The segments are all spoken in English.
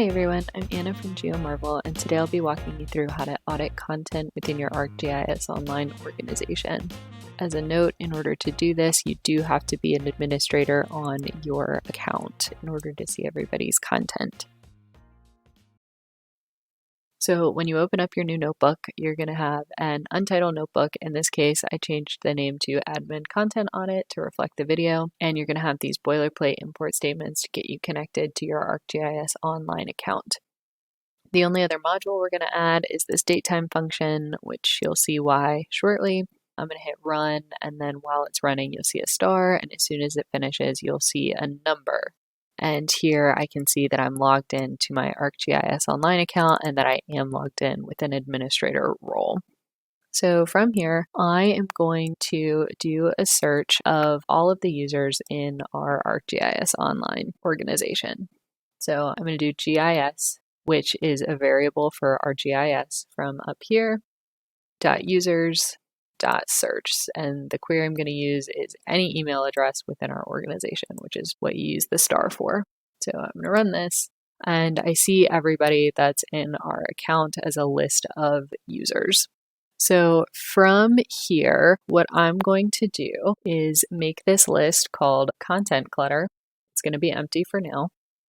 Hi everyone, I'm Anna from GeoMarvel, and today I'll be walking you through how to audit content within your ArcGIS Online organization. As a note, in order to do this, you do have to be an administrator on your account in order to see everybody's content. So when you open up your new notebook, you're going to have an untitled notebook. In this case, I changed the name to Admin Content Audit to reflect the video, and you're going to have these boilerplate import statements to get you connected to your ArcGIS Online account. The only other module we're going to add is this datetime function, which you'll see why shortly. I'm going to hit run, and then while it's running, you'll see a star, and as soon as it finishes, you'll see a number. And here I can see that I'm logged in to my ArcGIS Online account and that I am logged in with an administrator role. So from here, I am going to do a search of all of the users in our ArcGIS Online organization. So I'm going to do GIS, which is a variable for our GIS from up here, .users, .search, and the query I'm going to use is any email address within our organization, which is what you use the star for. So I'm going to run this, and I see everybody that's in our account as a list of users. So from here, what I'm going to do is make this list called content clutter. It's going to be empty for now.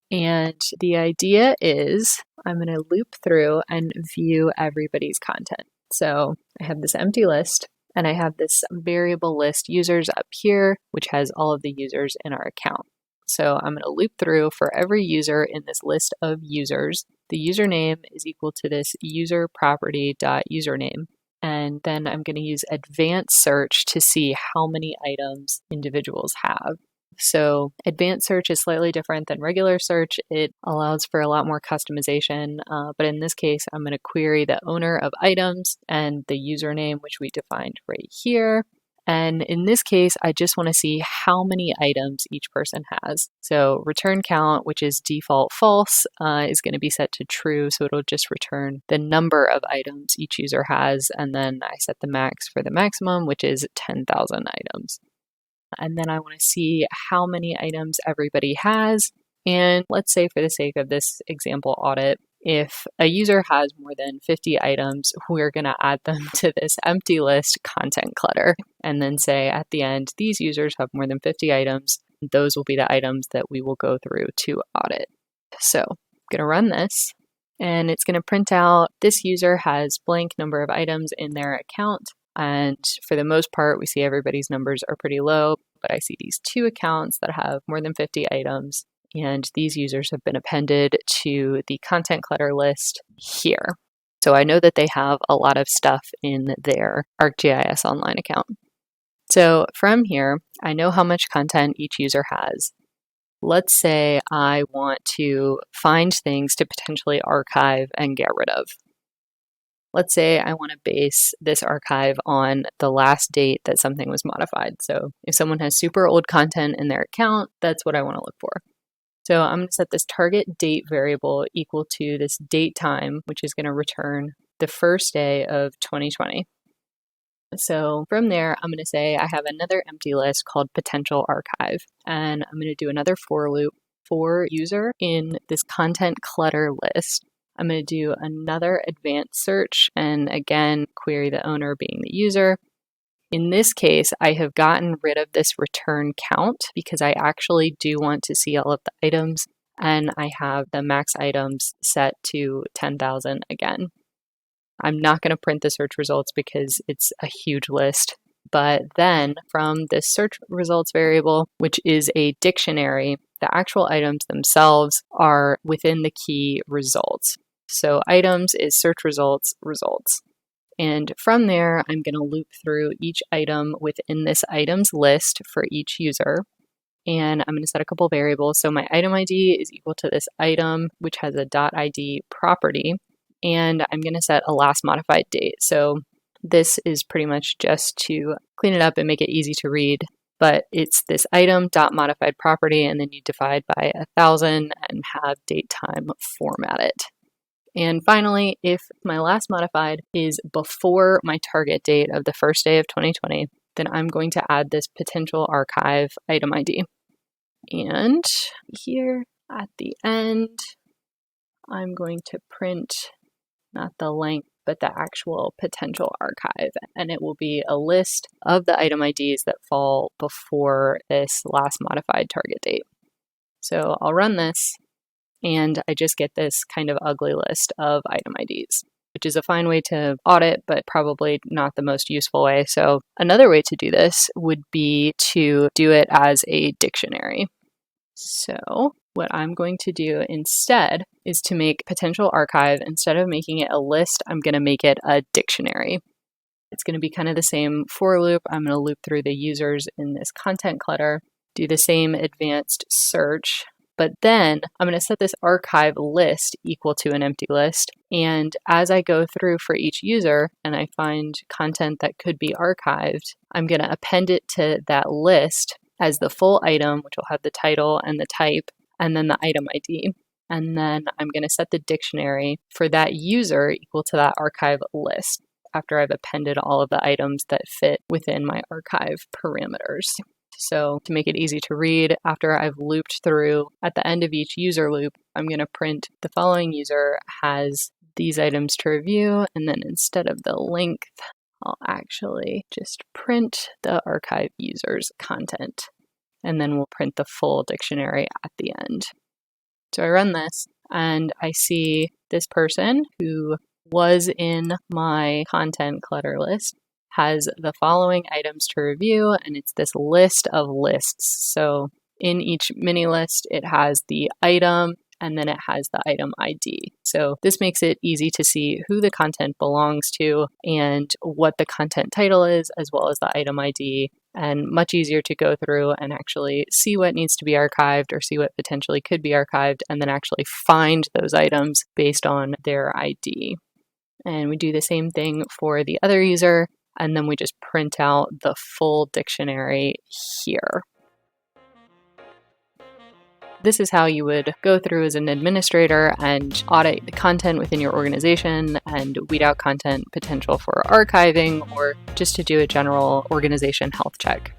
And the idea is I'm going to loop through and view everybody's content. So I have this empty list, and I have this variable list users up here, which has all of the users in our account. So I'm going to loop through for every user in this list of users. The username is equal to this user property.username. And then I'm going to use advanced search to see how many items individuals have. So advanced search is slightly different than regular search. It allows for a lot more customization, but in this case, I'm going to query the owner of items and the username, which we defined right here. And in this case, I just want to see how many items each person has. So return count, which is default false, is going to be set to true. So it'll just return the number of items each user has. And then I set the max for the maximum, which is 10,000 items. And then I want to see how many items everybody has. And let's say for the sake of this example audit, if a user has more than 50 items, we're going to add them to this empty list content clutter and then say at the end, these users have more than 50 items. Those will be the items that we will go through to audit. So I'm going to run this, and it's going to print out this user has blank number of items in their account. And for the most part, we see everybody's numbers are pretty low, but I see these two accounts that have more than 50 items, and these users have been appended to the content clutter list here. So I know that they have a lot of stuff in their ArcGIS Online account. So from here, I know how much content each user has. Let's say I want to find things to potentially archive and get rid of. Let's say I want to base this archive on the last date that something was modified. So if someone has super old content in their account, that's what I want to look for. So I'm going to set this target date variable equal to this date time, which is going to return the first day of 2020. So from there, I'm going to say I have another empty list called potential archive, and I'm going to do another for loop for user in this content clutter list. I'm going to do another advanced search and again, query the owner being the user. In this case, I have gotten rid of this return count because I actually do want to see all of the items, and I have the max items set to 10,000 again. I'm not going to print the search results because it's a huge list. But then from this search results variable, which is a dictionary, the actual items themselves are within the key results. So items is search results, results. And from there, I'm going to loop through each item within this items list for each user. And I'm going to set a couple variables. So my item ID is equal to this item, which has a .id property. And I'm going to set a last modified date. So this is pretty much just to clean it up and make it easy to read. But it's this item.modified property, and then you divide by 1,000 and have date time formatted. And finally, if my last modified is before my target date of the first day of 2020, then I'm going to add this potential archive item ID. And here at the end, I'm going to print not the length, but the actual potential archive. And it will be a list of the item IDs that fall before this last modified target date. So I'll run this, and I just get this kind of ugly list of item IDs, which is a fine way to audit, but probably not the most useful way. So another way to do this would be to do it as a dictionary. So what I'm going to do instead is to make potential archive, instead of making it a list, I'm going to make it a dictionary. It's going to be kind of the same for loop. I'm going to loop through the users in this content clutter, do the same advanced search, but then I'm going to set this archive list equal to an empty list. And as I go through for each user and I find content that could be archived, I'm going to append it to that list as the full item, which will have the title and the type, and then the item ID. And then I'm going to set the dictionary for that user equal to that archive list after I've appended all of the items that fit within my archive parameters. So to make it easy to read, after I've looped through, at the end of each user loop, I'm going to print the following user has these items to review, and then instead of the length, I'll actually just print the archive user's content, and then we'll print the full dictionary at the end. So I run this, and I see this person who was in my content clutter list has the following items to review, and it's this list of lists. So in each mini list, it has the item, and then it has the item ID. So this makes it easy to see who the content belongs to and what the content title is, as well as the item ID, and much easier to go through and actually see what needs to be archived or see what potentially could be archived, and then actually find those items based on their ID. And we do the same thing for the other user, and then we just print out the full dictionary here. This is how you would go through as an administrator and audit the content within your organization and weed out content potential for archiving or just to do a general organization health check.